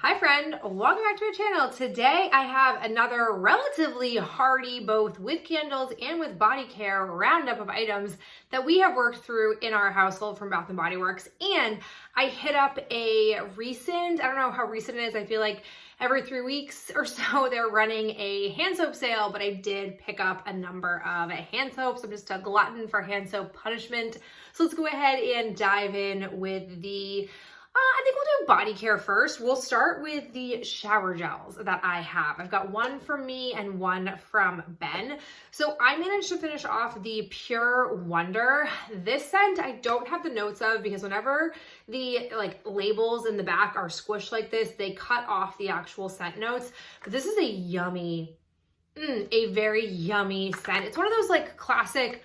Hi friend, welcome back to my channel. Today I have another relatively hearty, both with candles and with body care, roundup of items that we have worked through in our household from Bath & Body Works. And I hit up a recent, I don't know how recent it is, I feel like every 3 weeks or so they're running a hand soap sale, but I did pick up a number of hand soaps. I'm just a glutton for hand soap punishment. So let's go ahead and dive in with the I think we'll do body care first. We'll start with the shower gels that I have. I've got one from me and one from Ben. So I managed to finish off the Pure Wonder. This scent I don't have the notes of because whenever the labels in the back are squished like this, they cut off the actual scent notes. But this is a yummy, a very yummy scent. It's one of those classic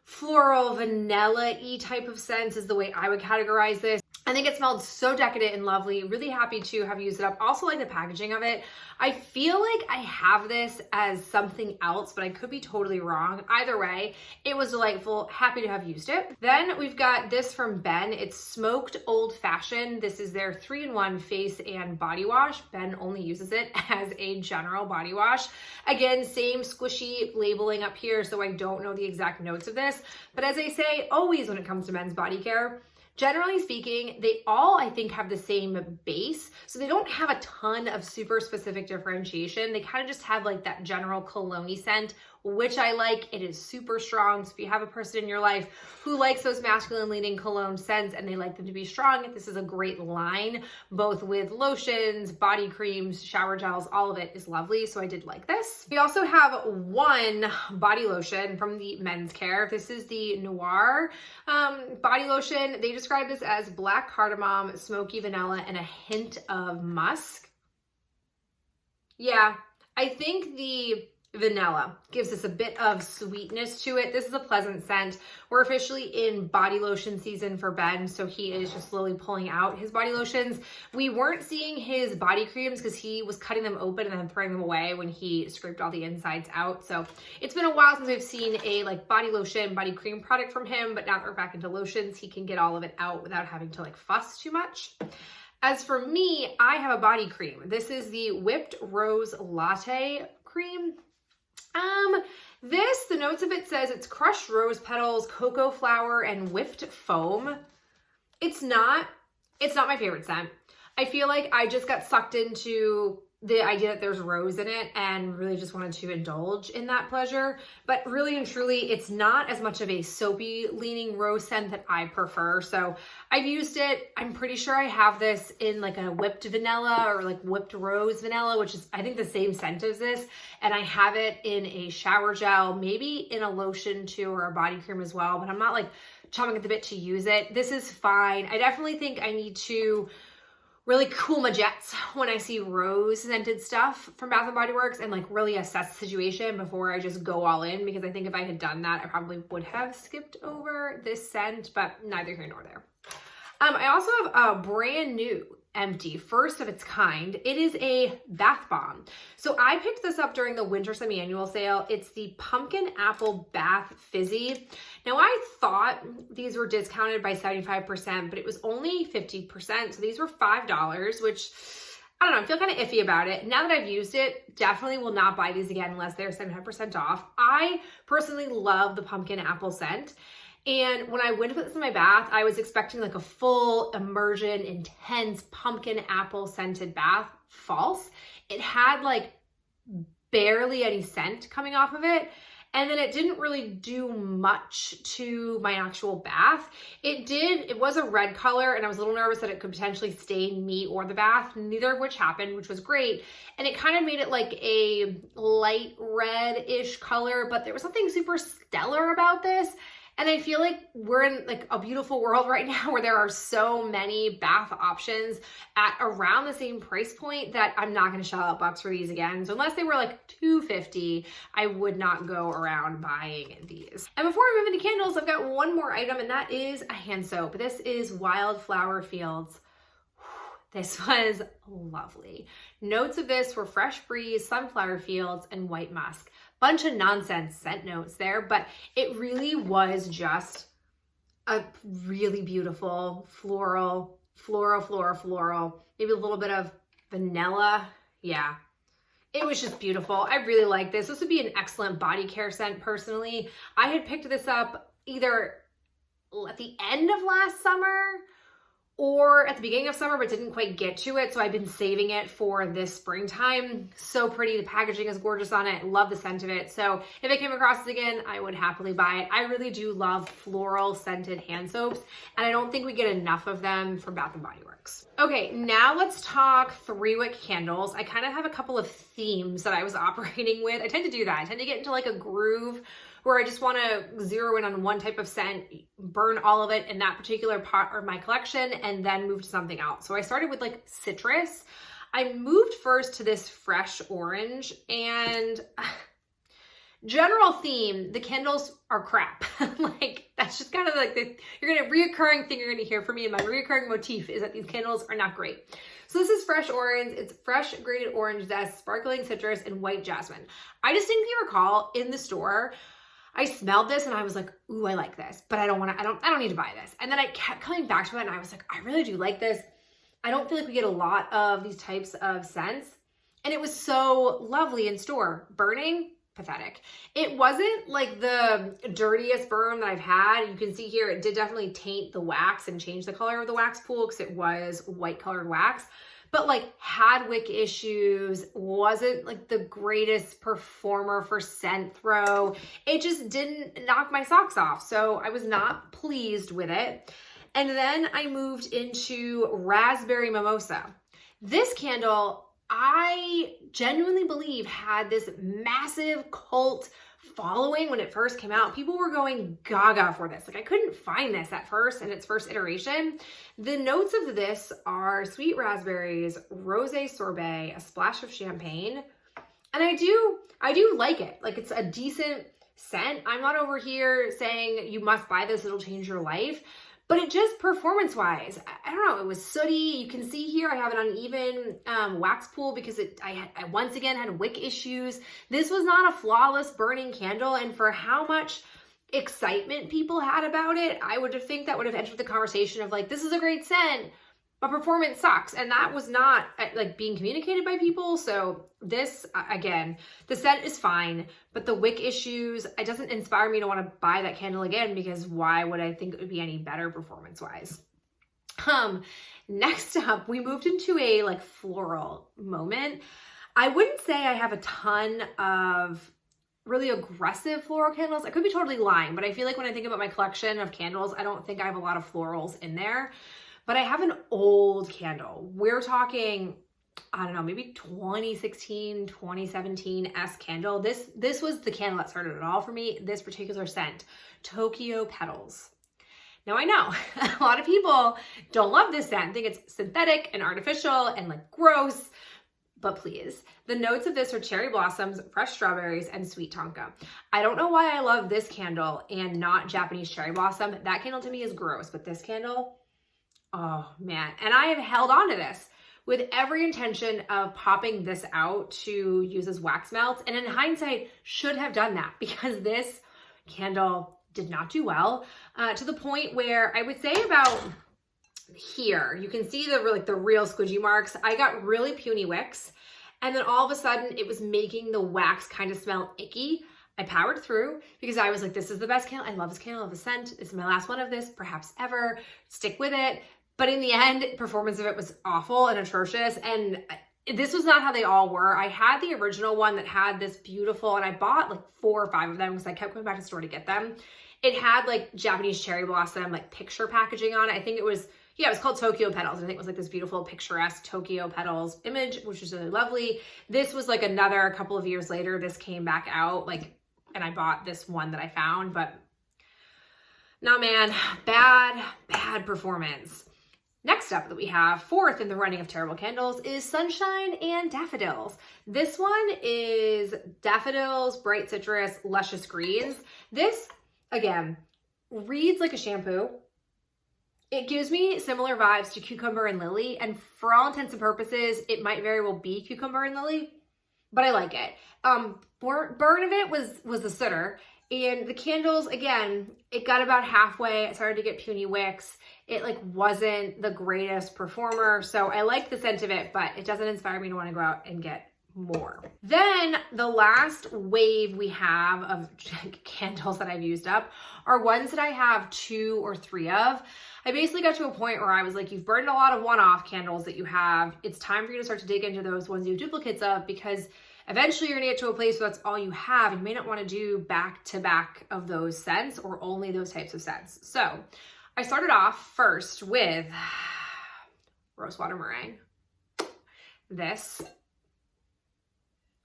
floral vanilla-y type of scents is the way I would categorize this. I think it smelled so decadent and lovely. Really happy to have used it up. Also like the packaging of it. I feel like I have this as something else, but I could be totally wrong. Either way, it was delightful. Happy to have used it. Then we've got this from Ben. It's Smoked Old Fashioned. This is their 3-in-1 face and body wash. Ben only uses it as a general body wash. Again, same squishy labeling up here, so I don't know the exact notes of this. But as I say, always when it comes to men's body care, generally speaking, they all, I think, have the same base. So they don't have a ton of super specific differentiation. They kind of just have that general cologne-y scent, which I like. It is super strong. So if you have a person in your life who likes those masculine leaning cologne scents and they like them to be strong, this is a great line, both with lotions, body creams, shower gels, all of it is lovely. So I did like this. We also have one body lotion from the men's care. This is the Noir body lotion. They describe this as black cardamom, smoky vanilla, and a hint of musk. Yeah, I think the vanilla gives us a bit of sweetness to it. This is a pleasant scent. We're officially in body lotion season for Ben, so he is just slowly pulling out his body lotions. We weren't seeing his body creams because he was cutting them open and then throwing them away when he scraped all the insides out. So it's been a while since we've seen a body lotion, body cream product from him, but now that we're back into lotions, he can get all of it out without having to fuss too much. As for me, I have a body cream. This is the Whipped Rose Latte Cream. The notes of it says it's crushed rose petals, cocoa flower, and whipped foam. It's not my favorite scent. I feel like I just got sucked into the idea that there's rose in it and really just wanted to indulge in that pleasure. But really and truly, it's not as much of a soapy leaning rose scent that I prefer. So I've used it. I'm pretty sure I have this in a whipped vanilla or whipped rose vanilla, which is I think the same scent as this. And I have it in a shower gel, maybe in a lotion too, or a body cream as well. But I'm not chomping at the bit to use it. This is fine. I definitely think I need to really cool my jets when I see rose scented stuff from Bath & Body Works and really assess the situation before I just go all in, because I think if I had done that, I probably would have skipped over this scent, but neither here nor there. I also have a brand new empty, first of its kind. It is a bath bomb. So I picked this up during the winter semi-annual sale. It's the Pumpkin Apple Bath Fizzy. Now I thought these were discounted by 75%, but it was only 50%. So these were $5, which I don't know, I feel kind of iffy about it. Now that I've used it, definitely will not buy these again unless they're 75% off. I personally love the pumpkin apple scent. And when I went to put this in my bath, I was expecting a full immersion, intense pumpkin apple scented bath. False. It had barely any scent coming off of it. And then it didn't really do much to my actual bath. It was a red color, and I was a little nervous that it could potentially stain me or the bath, neither of which happened, which was great. And it kind of made it a light red-ish color, but there was something super stellar about this. And I feel like we're in a beautiful world right now where there are so many bath options at around the same price point that I'm not going to shell out bucks for these again. So unless they were $2.50, I would not go around buying these. And before we move into candles, I've got one more item, and that is a hand soap. This is Wildflower Fields. This was lovely. Notes of this were fresh breeze, sunflower fields, and white musk. Bunch of nonsense scent notes there, but it really was just a really beautiful floral, maybe a little bit of vanilla. Yeah. It was just beautiful. I really like this. This would be an excellent body care scent personally. I had picked this up either at the end of last summer or at the beginning of summer, but didn't quite get to it. So I've been saving it for this springtime. So pretty. The packaging is gorgeous on it. Love the scent of it. So if I came across it again, I would happily buy it. I really do love floral scented hand soaps, and I don't think we get enough of them from Bath & Body Works. Okay, now let's talk 3 wick candles. I kind of have a couple of themes that I was operating with. I tend to do that. I tend to get into like a groove where I just want to zero in on one type of scent, burn all of it in that particular part of my collection, and then move to something else. So I started with like citrus. I moved first to this fresh orange, and general theme, the candles are crap. Like, that's just kind of like reoccurring thing you're gonna hear from me, and my reoccurring motif is that these candles are not great. So this is fresh orange. It's fresh grated orange zest, sparkling citrus, and white jasmine. I distinctly recall in the store, I smelled this and I was like, ooh, I like this, but I don't need to buy this. And then I kept coming back to it and I was like, I really do like this. I don't feel like we get a lot of these types of scents. And it was so lovely in store. Burning, pathetic. It wasn't like the dirtiest burn that I've had. You can see here, it did definitely taint the wax and change the color of the wax pool because it was white colored wax. But like had wick issues, wasn't like the greatest performer for scent throw. It just didn't knock my socks off. So I was not pleased with it. And then I moved into raspberry mimosa. This candle, I genuinely believe had this massive cult following when it first came out. People were going gaga for this. Like, I couldn't find this at first in its first iteration. The notes of this are sweet raspberries, rosé sorbet, a splash of champagne. And I do like it. Like, it's a decent scent. I'm not over here saying you must buy this, it'll change your life. But it just performance-wise, I don't know, it was sooty. You can see here I have an uneven wax pool because I once again had wick issues. This was not a flawless burning candle, and for how much excitement people had about it, I would have think that would have entered the conversation of like, this is a great scent, but performance sucks. And that was not like being communicated by people. So this, again, the scent is fine, but the wick issues, it doesn't inspire me to want to buy that candle again, because why would I think it would be any better performance-wise? Next up, we moved into a like floral moment. I wouldn't say I have a ton of really aggressive floral candles. I could be totally lying, but I feel like when I think about my collection of candles, I don't think I have a lot of florals in there. But I have an old candle. We're talking, I don't know, maybe 2016, 2017-esque candle. This was the candle that started it all for me, this particular scent, Tokyo Petals. Now I know a lot of people don't love this scent, think it's synthetic and artificial and like gross, but please. The notes of this are cherry blossoms, fresh strawberries, and sweet tonka. I don't know why I love this candle and not Japanese cherry blossom. That candle to me is gross, but this candle, oh man. And I have held on to this with every intention of popping this out to use as wax melts. And in hindsight, should have done that, because this candle did not do well, to the point where I would say about here, you can see the real squidgy marks. I got really puny wicks, and then all of a sudden it was making the wax kind of smell icky. I powered through because I was like, this is the best candle. I love this candle, I love the scent. This is my last one of this, perhaps ever. Stick with it. But in the end, performance of it was awful and atrocious. And this was not how they all were. I had the original one that had this beautiful, and I bought like 4 or 5 of them because I kept going back to the store to get them. It had like Japanese cherry blossom, like picture packaging on it. I think it was, yeah, it was called Tokyo Petals. I think it was like this beautiful picturesque Tokyo Petals image, which was really lovely. This was like another couple of years later, this came back out, like, and I bought this one that I found, but no, man, bad performance. Next up that we have, 4th in the running of terrible candles, is Sunshine and Daffodils. This one is daffodils, bright citrus, luscious greens. This, again, reads like a shampoo. It gives me similar vibes to cucumber and lily, and for all intents and purposes, it might very well be cucumber and lily, but I like it. Burn of it was the sooter. And the candles, again, it got about halfway. I started to get puny wicks. It like wasn't the greatest performer. So I like the scent of it, but it doesn't inspire me to want to go out and get more. Then the last wave we have of candles that I've used up are ones that I have 2 or 3 of. I basically got to a point where I was like, you've burned a lot of one-off candles that you have. It's time for you to start to dig into those ones you have duplicates of, because eventually you're gonna get to a place where that's all you have, and you may not wanna do back-to-back of those scents or only those types of scents. So I started off first with Rosewater Meringue. This,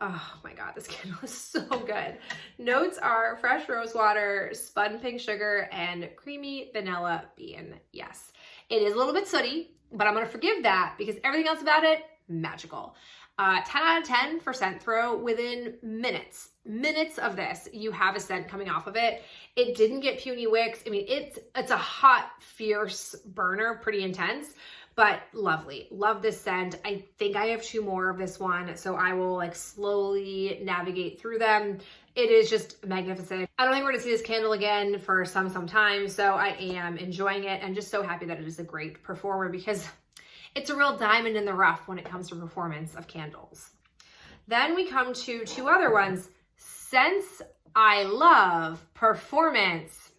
oh my God, this candle is so good. Notes are fresh rosewater, spun pink sugar, and creamy vanilla bean. Yes, it is a little bit sooty, but I'm gonna forgive that because everything else about it, magical. 10 out of 10 for scent throw. Within minutes of this, you have a scent coming off of it. It didn't get puny wicks. I mean, it's a hot, fierce burner, pretty intense, but lovely. Love this scent. I think I have 2 more of this one, so I will like slowly navigate through them. It is just magnificent. I don't think we're gonna see this candle again for some time, so I am enjoying it and just so happy that it is a great performer because it's a real diamond in the rough when it comes to performance of candles. Then we come to 2 other ones. Scents I love, performance.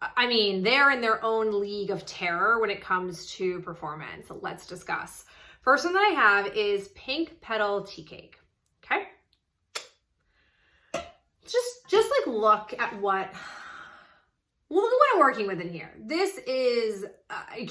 I mean, they're in their own league of terror when it comes to performance. Let's discuss. First one that I have is Pink Petal Tea Cake, okay? Just like look at what I'm working with in here. This is, I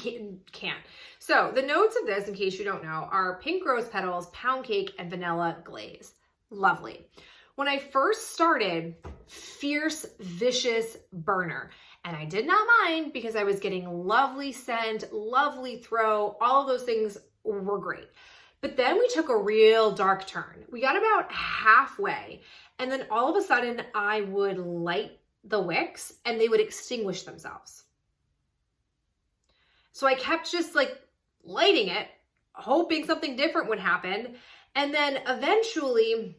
can't. So the notes of this, in case you don't know, are pink rose petals, pound cake, and vanilla glaze. Lovely. When I first started, fierce, vicious burner. And I did not mind because I was getting lovely scent, lovely throw, all of those things were great. But then we took a real dark turn. We got about halfway, and then all of a sudden I would light the wicks and they would extinguish themselves. So I kept just like lighting it, hoping something different would happen. And then eventually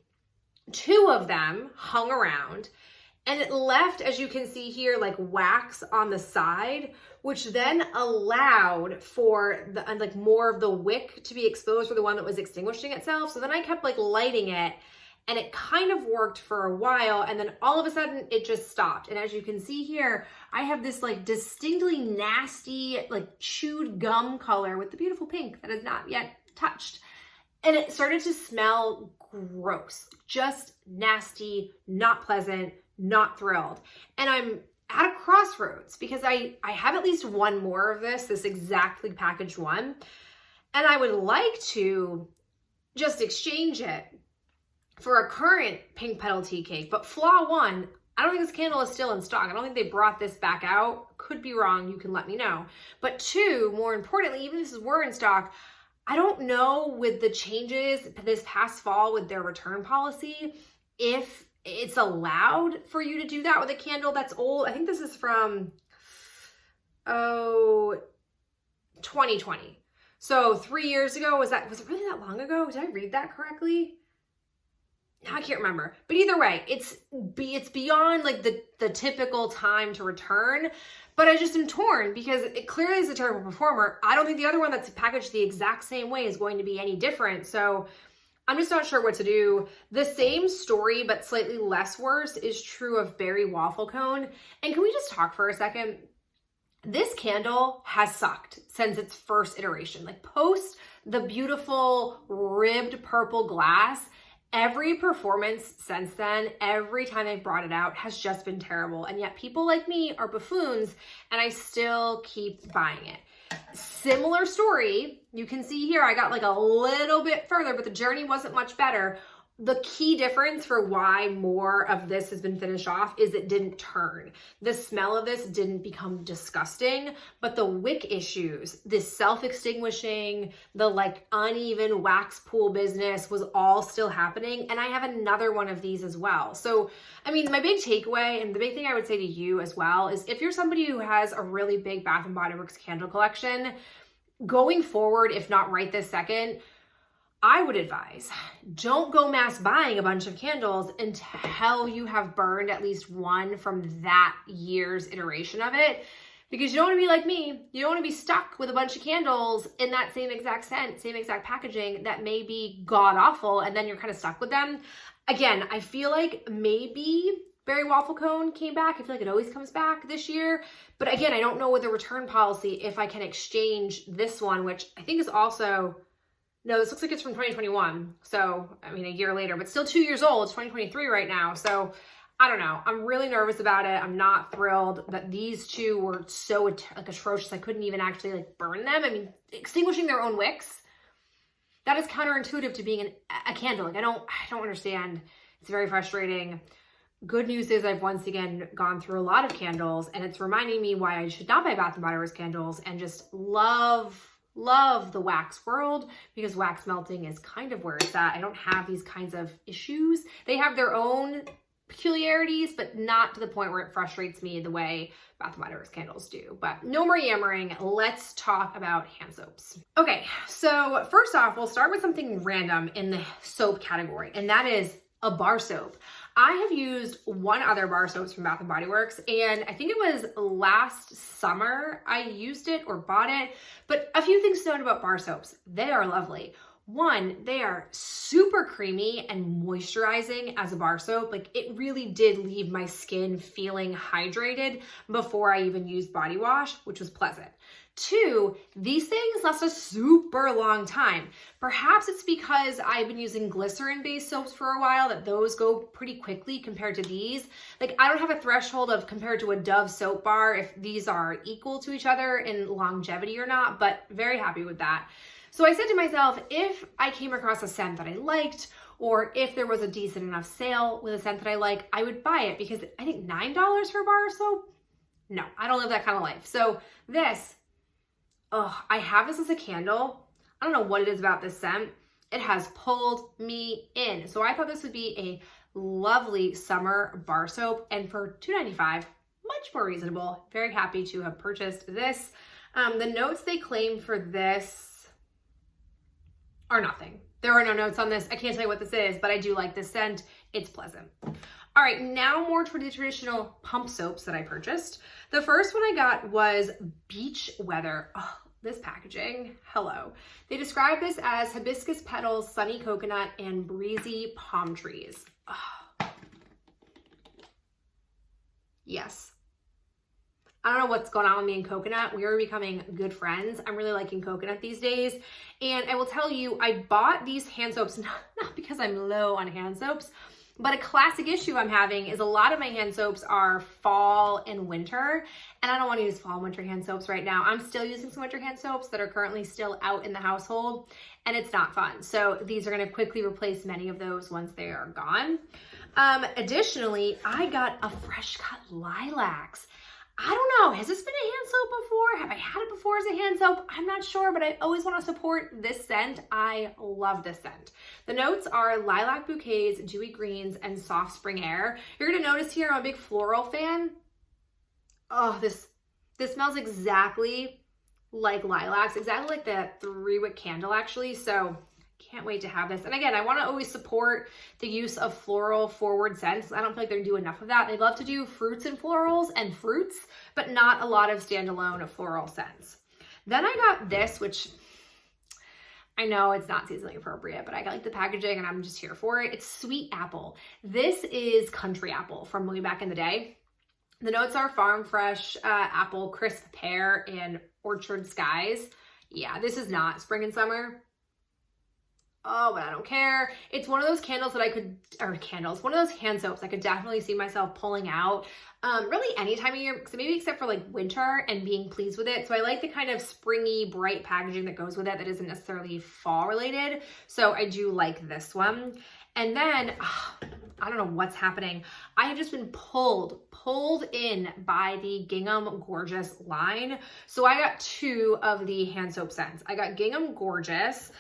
2 of them hung around and it left, as you can see here, like wax on the side, which then allowed for the like more of the wick to be exposed for the one that was extinguishing itself. So then I kept like lighting it, and it kind of worked for a while, and then all of a sudden it just stopped. And as you can see here, I have this like distinctly nasty, like chewed gum color with the beautiful pink that is not yet touched. And it started to smell gross, just nasty, not pleasant, not thrilled. And I'm at a crossroads because I have at least 1 more of this exactly packaged one. And I would like to just exchange it for a current Pink Petal Tea Cake. But flaw 1, I don't think this candle is still in stock. I don't think they brought this back out. Could be wrong, you can let me know. But 2, more importantly, even if this were in stock, I don't know with the changes this past fall with their return policy, if it's allowed for you to do that with a candle that's old. I think this is from, 2020. So 3 years ago, was it really that long ago? Did I read that correctly? I can't remember. But either way, it's beyond like the typical time to return. But I just am torn because it clearly is a terrible performer. I don't think the other one that's packaged the exact same way is going to be any different. So I'm just not sure what to do. The same story, but slightly less worse, is true of Berry Waffle Cone. And can we just talk for a second? This candle has sucked since its first iteration. Like post the beautiful ribbed purple glass, every performance since then, every time they've brought it out, has just been terrible. And yet people like me are buffoons, and I still keep buying it. Similar story, you can see here, I got like a little bit further, but the journey wasn't much better. The key difference for why more of this has been finished off is it didn't turn. The smell of this didn't become disgusting, but the wick issues, this self-extinguishing, the like uneven wax pool business was all still happening. And I have another one of these as well. So, I mean, my big takeaway and the big thing I would say to you as well is if you're somebody who has a really big Bath & Body Works candle collection, going forward, if not right this second, I would advise, don't go mass buying a bunch of candles until you have burned at least one from that year's iteration of it. Because you don't want to be like me. You don't want to be stuck with a bunch of candles in that same exact scent, same exact packaging that may be god awful, and then you're kind of stuck with them. Again, I feel like maybe Berry Waffle Cone came back. I feel like it always comes back this year. But again, I don't know with the return policy if I can exchange this one, which I think is also, no, this looks like it's from 2021. So, I mean, a year later, but still 2 years old. It's 2023 right now. So, I don't know. I'm really nervous about it. I'm not thrilled that these two were so atrocious. I couldn't even actually burn them. I mean, extinguishing their own wicks, that is counterintuitive to being a candle. I don't understand. It's very frustrating. Good news is I've once again gone through a lot of candles, and it's reminding me why I should not buy Bath & Body Works candles and just love the wax world, because wax melting is kind of where it's at. I don't have these kinds of issues. They have their own peculiarities, but not to the point where it frustrates me the way Bath & Body Works candles do. But no more yammering. Let's talk about hand soaps. Okay, so first off, we'll start with something random in the soap category, and that is a bar soap. I have used one other bar soaps from Bath & Body Works, and I think it was last summer I used it or bought it. But a few things to note about bar soaps. They are lovely. One, they are super creamy and moisturizing as a bar soap. It really did leave my skin feeling hydrated before I even used body wash, which was pleasant. Two, these things last a super long time. Perhaps it's because I've been using glycerin-based soaps for a while that those go pretty quickly compared to these. I don't have a threshold of compared to a Dove soap bar if these are equal to each other in longevity or not, but very happy with that. So I said to myself, if I came across a scent that I liked, or if there was a decent enough sale with a scent that I like, I would buy it, because I think $9 for a bar of soap? No, I don't live that kind of life. So this, I have this as a candle. I don't know what it is about this scent. It has pulled me in. So I thought this would be a lovely summer bar soap, and for $2.95, much more reasonable. Very happy to have purchased this. The notes they claim for this are nothing. There are no notes on this. I can't tell you what this is, but I do like this scent. It's pleasant. All right, now more to the traditional pump soaps that I purchased. The first one I got was Beach Weather. Oh, this packaging, hello. They describe this as hibiscus petals, sunny coconut, and breezy palm trees. Oh. Yes. I don't know what's going on with me and coconut. We are becoming good friends. I'm really liking coconut these days. And I will tell you, I bought these hand soaps not because I'm low on hand soaps, but a classic issue I'm having is a lot of my hand soaps are fall and winter, and I don't want to use fall and winter hand soaps right now. I'm still using some winter hand soaps that are currently still out in the household, and it's not fun. So these are going to quickly replace many of those once they are gone. Additionally, I got a Fresh Cut Lilacs. I don't know, has this been a hand soap before? Have I had it before as a hand soap? I'm not sure, but I always want to support this scent. I love this scent. The notes are lilac bouquets, dewy greens, and soft spring air. You're going to notice here I'm a big floral fan. Oh, this smells exactly like lilacs, exactly like the 3-wick candle actually. So can't wait to have this. And again, I want to always support the use of floral forward scents. I don't feel like they do enough of that. They love to do fruits and florals and fruits, but not a lot of standalone floral scents. Then I got this, which I know it's not seasonally appropriate, but I got the packaging and I'm just here for it. It's Sweet Apple. This is country apple from way back in the day. The notes are farm fresh apple, crisp pear, and orchard skies. Yeah, this is not spring and summer. Oh, but I don't care. It's one of those candles that one of those hand soaps I could definitely see myself pulling out really any time of year, so maybe except for winter, and being pleased with it. So I like the kind of springy, bright packaging that goes with it that isn't necessarily fall related. So I do like this one. And then, I don't know what's happening. I have just been pulled in by the Gingham Gorgeous line. So I got 2 of the hand soap scents. I got Gingham Gorgeous,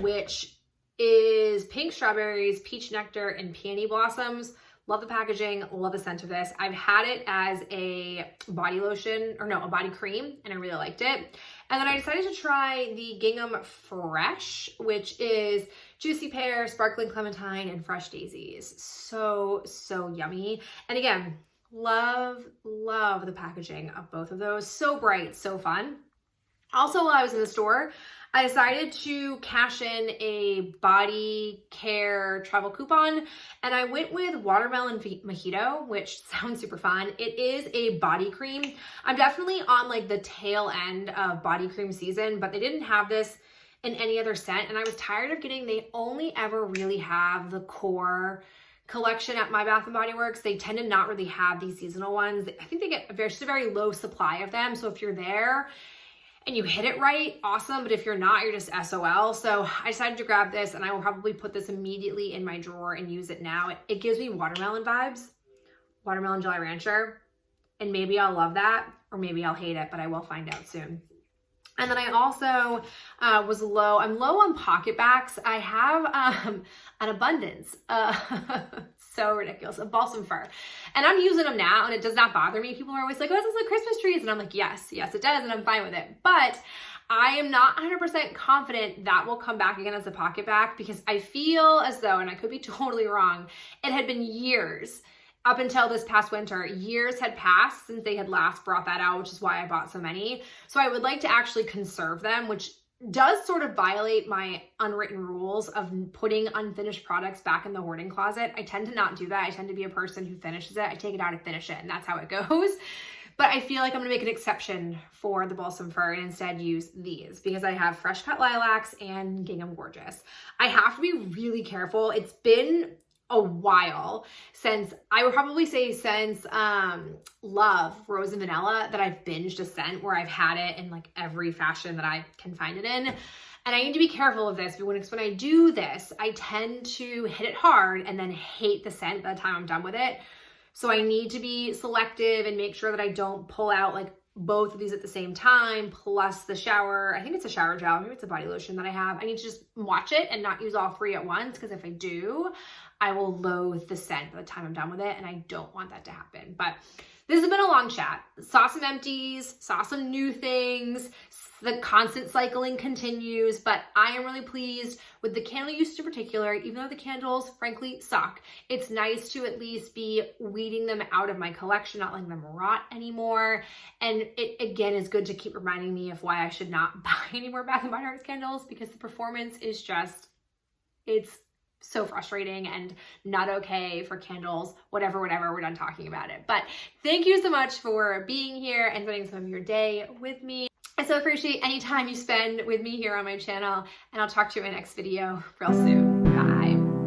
which is pink strawberries, peach nectar, and peony blossoms. Love the packaging, love the scent of this. I've had it as a body lotion, or no, a body cream, and I really liked it. And then I decided to try the Gingham Fresh, which is juicy pear, sparkling clementine, and fresh daisies. So, so yummy. And again, love the packaging of both of those. So bright, so fun. Also, while I was in the store, I decided to cash in a body care travel coupon, and I went with Watermelon Mojito, which sounds super fun. It is a body cream. I'm definitely on like the tail end of body cream season, but they didn't have this in any other scent, and I was tired of they only ever really have the core collection at My Bath & Body Works. They tend to not really have these seasonal ones. I think they get just a very low supply of them, so if you're there and you hit it right, awesome. But if you're not, you're just SOL. So I decided to grab this, and I will probably put this immediately in my drawer and use it now. It gives me watermelon vibes, watermelon Jolly Rancher, and maybe I'll love that, or maybe I'll hate it, but I will find out soon. And then I also I'm low on pocket backs. I have an abundance, so ridiculous, of balsam fir. And I'm using them now, and it does not bother me. People are always like, oh, this is like Christmas trees. And I'm like, yes, it does, and I'm fine with it. But I am not 100% confident that will come back again as a pocket back, because I feel as though, and I could be totally wrong, it had been years up until this past winter. Years had passed since they had last brought that out, which is why I bought so many. So I would like to actually conserve them, which does sort of violate my unwritten rules of putting unfinished products back in the hoarding closet. I tend to not do that. I tend to be a person who finishes it. I take it out and finish it, and that's how it goes. But I feel like I'm gonna make an exception for the balsam fir and instead use these, because I have fresh cut lilacs and Gingham Gorgeous. I have to be really careful. It's been a while since, I would probably say since Love Rose and Vanilla, that I've binged a scent where I've had it in like every fashion that I can find it in. And I need to be careful of this, because when I do this, I tend to hit it hard and then hate the scent by the time I'm done with it. So I need to be selective and make sure that I don't pull out like both of these at the same time, plus the shower, I think it's a shower gel, maybe it's a body lotion that I have. I need to just watch it and not use all three at once, because if I do, I will loathe the scent by the time I'm done with it, and I don't want that to happen. But this has been a long chat. Saw some empties, saw some new things. The constant cycling continues, but I am really pleased with the candle use in particular. Even though the candles frankly suck, it's nice to at least be weeding them out of my collection, not letting them rot anymore. And it again is good to keep reminding me of why I should not buy any more Bath & Body Works candles, because the performance is just, it's so frustrating and not okay for candles, whatever, we're done talking about it. But thank you so much for being here and spending some of your day with me. I so appreciate any time you spend with me here on my channel, and I'll talk to you in my next video real soon. Bye.